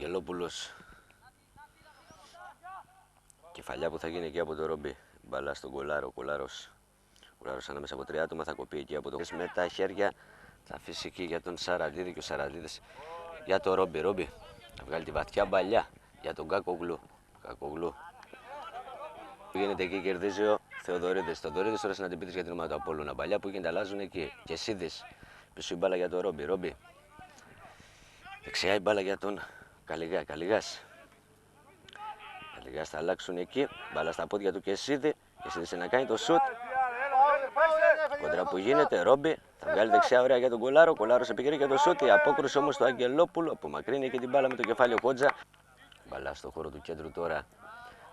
Αγγελόπουλος. Κεφαλιά που θα γίνει εκεί από το Ρόμπι. Μπαλά στον Κολάρο. Κολάρος ανάμεσα από τρία άτομα θα κοπεί εκεί από το. Με τα χέρια θα αφήσει εκεί για τον Σαραντίδη και ο Σαραντίδης για το Ρόμπι. Ρόμπι θα βγάλει τη βαθιά μπαλιά για τον Κακογλου. Που γίνεται εκεί, κερδίζει ο Θεοδωρίδης. Θεοδωρίδης τώρα συναντηπίτης για την ομάδα του Απόλλωνα. Μπαλιά που γίνεται, αλλάζουν εκεί. Και Σίδης. Πίσω η μπάλα για τον Ρόμπι. Ρόμπι. Δεξιά η μπάλα για τον Καλιγά. Καλιγάς θα αλλάξουν εκεί. Μπάλα στα πόδια του και Σίδη. Και Σίδης να κάνει το σουτ. Κόντρα που γίνεται. Ρόμπι θα βγάλει δεξιά ωραία για τον Κολάρο. Κολάρος επικρίνει για το σουτ. Η απόκρουση όμως του Αγγελόπουλου. Απομακρύνει και την μπάλα με το κεφάλι ο Κόντζα. Μπαλά στο χώρο του κέντρου τώρα.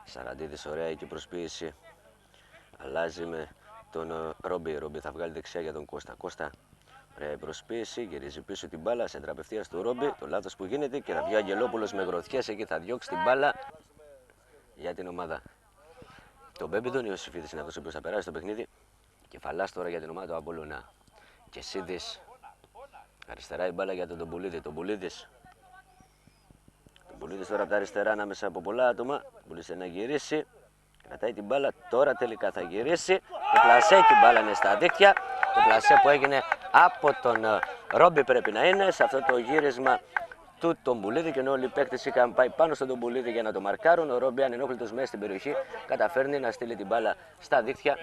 Σαραντίδης, ωραία εκεί προσποίηση. Αλλάζει με τον Ρόμπι. Ρόμπι θα βγάλει δεξιά για τον Κώστα. Κώστα, ωραία η προσποίηση. Γυρίζει πίσω την μπάλα. Σέντρα απευθείας του Ρόμπι. Το λάθος που γίνεται και θα βγει ο Αγγελόπουλος με γροθιές. Εκεί θα διώξει την μπάλα για την ομάδα. Το Μπέμπιδον Ιωσήφιδης είναι αυτός ο οποίος θα περάσει το παιχνίδι. Κεφαλάς τώρα για την ομάδα του Απόλλωνα. Και Σίδης. Αριστερά η μπάλα για τον Τομπουλίδη. Τομπουλίδης τώρα από τα αριστερά ανάμεσα από πολλά άτομα. Μπορούσε να γυρίσει. Κρατάει την μπάλα. Τώρα τελικά θα γυρίσει. Το πλασέ και η μπάλα είναι στα δίχτυα. Το πλασέ που έγινε από τον Ρόμπι πρέπει να είναι σε αυτό το γύρισμα του Τομπουλίδη. Και ενώ όλοι οι παίκτες είχαν πάει πάνω στον Τομπουλίδη για να το μαρκάρουν, ο Ρόμπι ανενόχλητος μέσα στην περιοχή καταφέρνει να στείλει την μπάλα στα δίχτυα.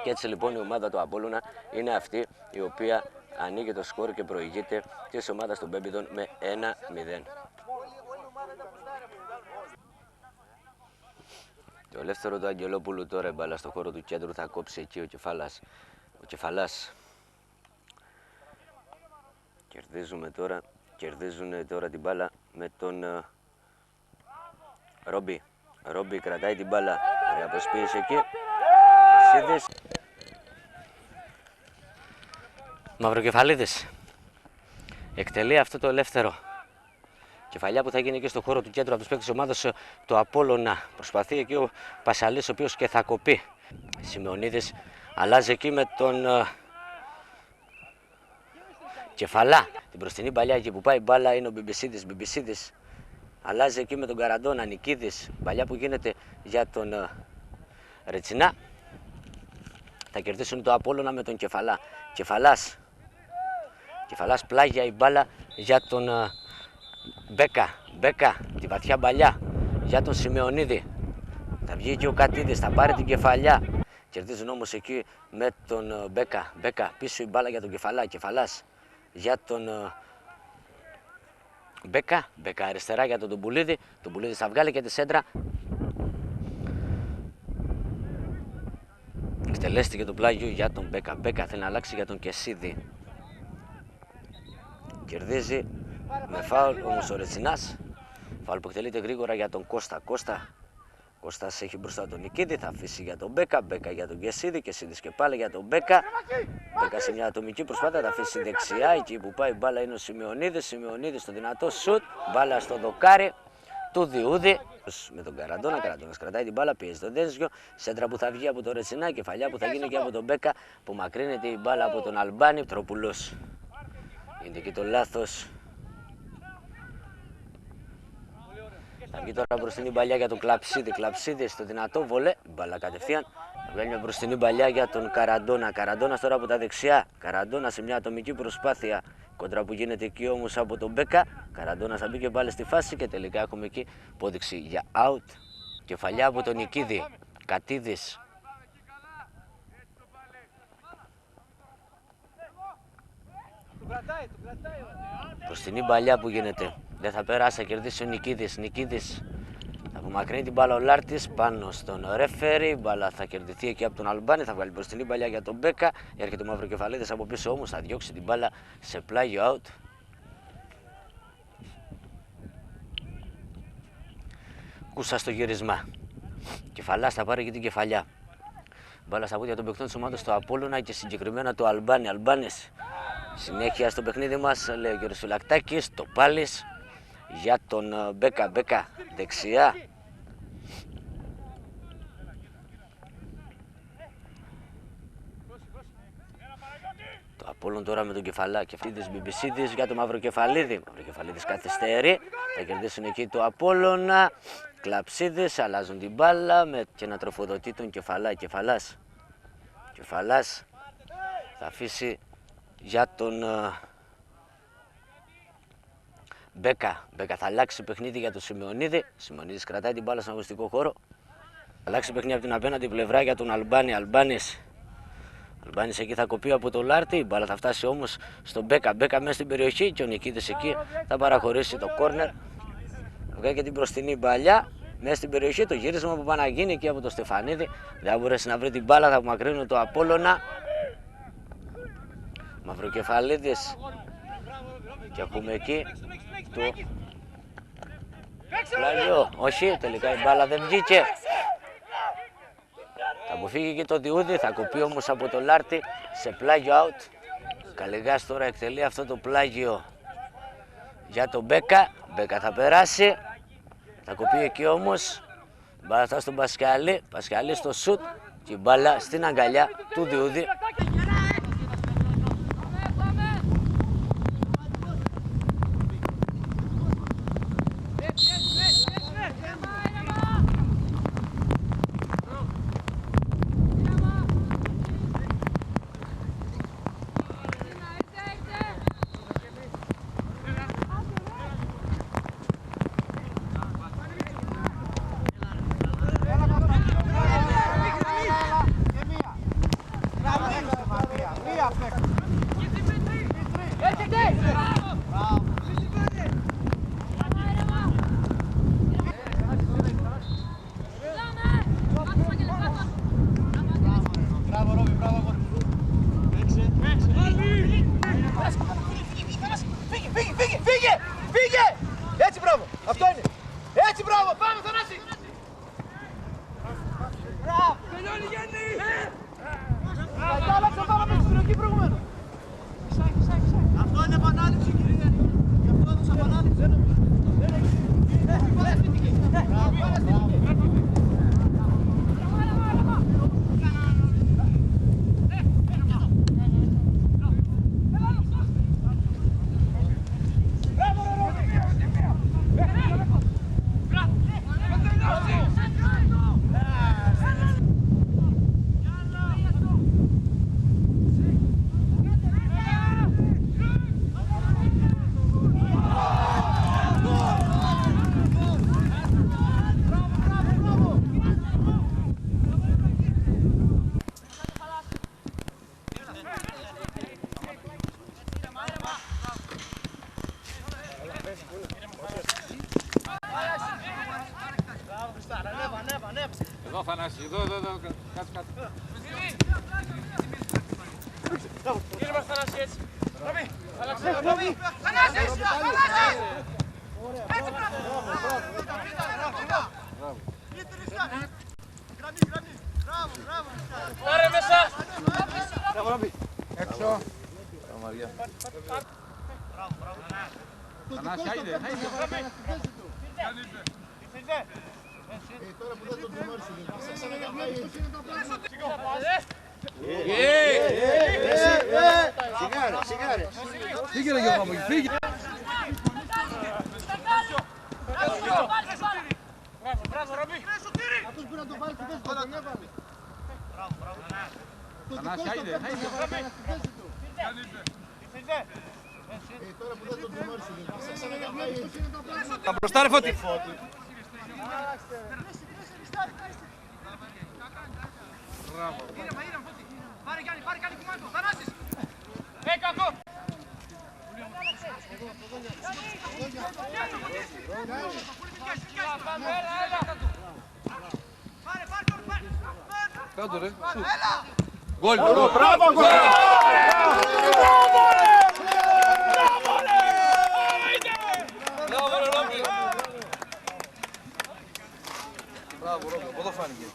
Και έτσι λοιπόν η ομάδα του Απόλλωνα είναι αυτή η οποία ανοίγει το σκορ και προηγείται της ομάδας των Μπέμπιδων με 1-0. Το ελεύθερο του Αγγελόπουλου τώρα η μπάλα στο χώρο του κέντρου θα κόψει εκεί ο Κεφαλάς. Κερδίζουν τώρα την μπάλα με τον Ρόμπι. Ρόμπι κρατάει την μπάλα. Ωραία προσποίηση εκεί. Σίδης. Μαυροκεφαλίδης εκτελεί αυτό το ελεύθερο. Κεφαλιά που θα γίνει και στο χώρο του κέντρου από τους παίκτες της ομάδας του Απόλλωνα. Προσπαθεί εκεί ο Πασαλής, ο οποίος και θα κοπεί. Σημεωνίδης αλλάζει εκεί με τον Κεφαλά. Την μπροστινή παλιά εκεί που πάει η μπάλα είναι ο Μπιμπισίδης. Αλλάζει εκεί με τον Καραντόνα. Νικίδης. Παλιά που γίνεται για τον Ρετσινά. Θα κερδίσουν το Απόλλωνα με τον Κεφαλά. Κεφαλάς πλάγια η μπάλα για τον Μπέκα, τη βαθιά μπαλιά για τον Σημεωνίδη. Θα βγει και ο Κατίδης, θα πάρει την κεφαλιά. Κερδίζουν όμως εκεί με τον Μπέκα, πίσω η μπάλα για τον Κεφαλά. Κεφαλάς για τον Μπέκα αριστερά για τον Τομπουλίδη. Τομπουλίδης θα βγάλει και τη σέντρα. Εκτελέστηκε το πλάγιο για τον Μπέκα. Θέλει να αλλάξει για τον Κεσίδη. Κερδίζει με φάουλ όμως ο Ρετσινάς. Φάουλ που εκτελείται γρήγορα για τον Κώστα. Κώστας έχει μπροστά τον Νικίδη, θα αφήσει για τον Μπέκα για τον Κεσίδη, Κεσίδης και πάλι για τον Μπέκα σε μια ατομική προσπάθεια θα αφήσει δεξιά, εκεί που πάει η μπάλα είναι ο Σημεωνίδης στο δυνατό σουτ, μπάλα στο δοκάρι του Διούδη με τον Καραντώνας κρατάει την μπάλα, πιέζει τον Δένζιο, σέντρα που θα βγει από το Ρετσινά, κεφαλιά που θα γίνει και από τον Μπέκα που μακρύνεται η μπάλα από τον Αλμπάνη. Τρόπουλος, είναι εκεί το λάθος. Θα βγει τώρα μπροστινή μπαλιά για τον Κλαψίδη στο δυνατό βολέ. Μπαλά κατευθείαν. Θα βγάλει μια μπροστινή μπαλιά για τον Καραντόνα. Καραντόνας τώρα από τα δεξιά. Καραντόνα σε μια ατομική προσπάθεια. Κόντρα που γίνεται εκεί όμως από τον Μπέκα. Καραντόνας θα μπήκε πάλι στη φάση και τελικά έχουμε εκεί υπόδειξη για out. Κεφαλιά από τον Νικίδη. Κατίδης. Μπροστινή μπαλιά που γίνεται. Δεν θα περάσει, θα κερδίσει ο Νικίδης. Θα απομακρύνει την μπάλα ο Λάρτης πάνω στον ρέφερι. Η μπάλα θα κερδιθεί εκεί από τον Αλμπάνη. Θα βγάλει μπροστινή μπαλιά για τον Μπέκα. Έρχεται ο Μαυροκεφαλίδης από πίσω όμως. Θα διώξει την μπάλα σε πλάγιο out. Κούσα στο γύρισμα. Κεφαλάς θα πάρει και την κεφαλιά. Μπάλα στα πόδια των παικτών της ομάδας του Απόλλωνα και συγκεκριμένα του Αλμπάνη. Αλμπάνης. Συνέχεια στο παιχνίδι μας, λέει ο κ. Φυλακτάκης, το Πάλης για τον Μπέκα δεξιά. Το Απόλλων τώρα με τον Κεφαλά. Κεφαλίδης Μπιμπισίδης για τον Μαυροκεφαλίδη. Μαυροκεφαλίδης καθυστερεί. Θα κερδίσουν εκεί το Απόλλωνα. Κλαψίδες αλλάζουν την μπάλα και να τροφοδοτεί τον Κεφαλάς. Κεφαλάς θα αφήσει για τον Μπέκα. Μπέκα θα αλλάξει παιχνίδι για τον Σιμεωνίδη. Σιμεωνίδης κρατάει την μπάλα στον αγωνιστικό χώρο. Αλλάξει παιχνίδι από την απέναντι πλευρά για τον Αλμπάνη. Αλμπάνης εκεί θα κοπεί από τον Λάρτη. Η μπάλα θα φτάσει όμως στον Μπέκα. Μπέκα μέσα στην περιοχή και ο Νικήτης εκεί θα παραχωρήσει το κόρνερ. Βγάζει και την μπροστινή μπαλιά μέσα στην περιοχή. Το γύρισμα που πάει να γίνει εκεί από τον Στεφανίδη. Δεν μπορέσει να βρει την μπάλα. Θα απομακρύνουν το Απόλλωνα. Μαυροκεφαλίδης. Και ακούμε εκεί το πλάγιο. Όχι, τελικά η μπάλα δεν βγήκε. Θα αποφύγει και το Διούδη, θα κοπεί όμως από το Λάρτη σε πλάγιο out. Καλεγάς τώρα εκτελεί αυτό το πλάγιο για τον Μπέκα. Μπέκα θα περάσει. Θα κοπεί εκεί όμως. Μπάλα θα στον Πασκαλή. Πασκαλή στο σουτ. Και η μπάλα στην αγκαλιά του Διούδη. Φύγε! Έτσι μπράβο! Αυτό είναι! Έτσι μπράβο! Πάμε Θανάση! Μπράβο! Τελειώνει Γιάννη! Κατάλαξα πάμε με τη συλλογή προηγουμένως! Αυτό είναι επανάληψη κύριε! Γι' αυτό έδωσα επανάληψη! Εδώ Θανάση, εδώ, κάτσε κάτω. Κύριε μας Θανάση έτσι. Ραβή, άλλαξε. Ραβή, Θανάση, Θανάση! Έτσι μπράβο! Γραμμή, μπράβο. Πάρε μέσα! Μπράβο Ραβή. Έξω. Μαριά. Μπράβο. Θανάση, άιντε. Τώρα που δεν τον τιμώρησε, θα ξαναγραφάει. Σιγάρε. Φύγε ρε Γιώργο μου, φύγε. Μπράβο, Ραμπή. Αυτός που να το βάλει στη θέση του, τον έβαλε. Μπράβο. Θανάση, άιντε. Τώρα που δεν τον τιμώρησε, θα ξαναγραφάει. Τα μπροστά ρε Φώτη. Μπράβο. Ήρεμα, Φώτη. Πάρε κάνει κουμάντο. Θανάσης. Κακό. Κάτω ρε. Γκολ. Μπράβο, γκολ. Μπράβο Ρόμπι, από εδώ φάνηκε.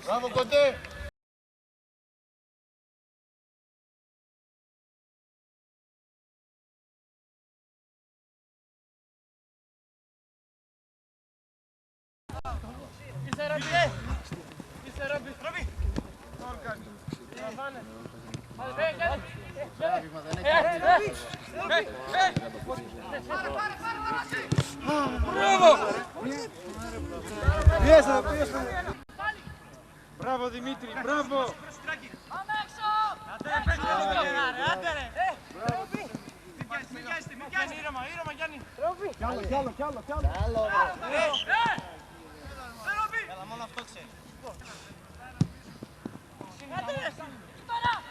Μπράβο, Κοντέ. Είσαι Ρόμπι. Ρόμπι. Ρόμπι. Πιέστε, πιέστε. Μπράβο Δημήτρη, μπράβο. Πάμε έξω! Μην πιάσει, ήρεμα Γιάννη. Κι άλλο. Έλα, μόνο αυτό ξέρει.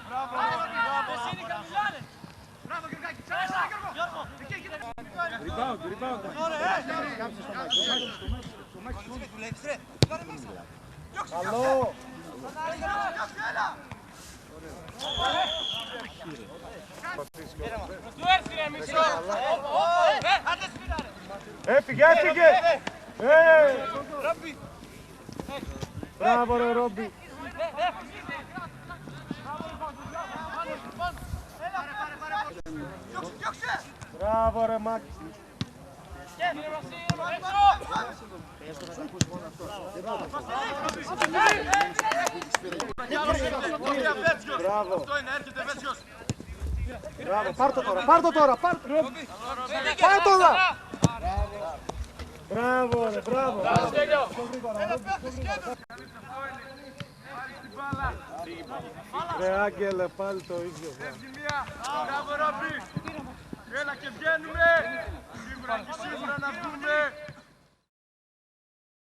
Μπράβο, μπράβο Γιώργακη, Γιώργο. Rebound. Καλό. Έφυγε. Μπράβο ρε Ρόμπι. Μπράβο ρε Μάκη. Μπράβο. Αυτό είναι, έρχεται Βέτσιος. Μπράβο, πάρ' το τώρα. Πάρ' το τώρα. Μπράβο ρε, μπράβο. Ρε Άγγελε, πάλι το ίδιο. Μπράβο Ρόμπι. Έλα και βγαίνουμε. Σίγουρα να βγούμε.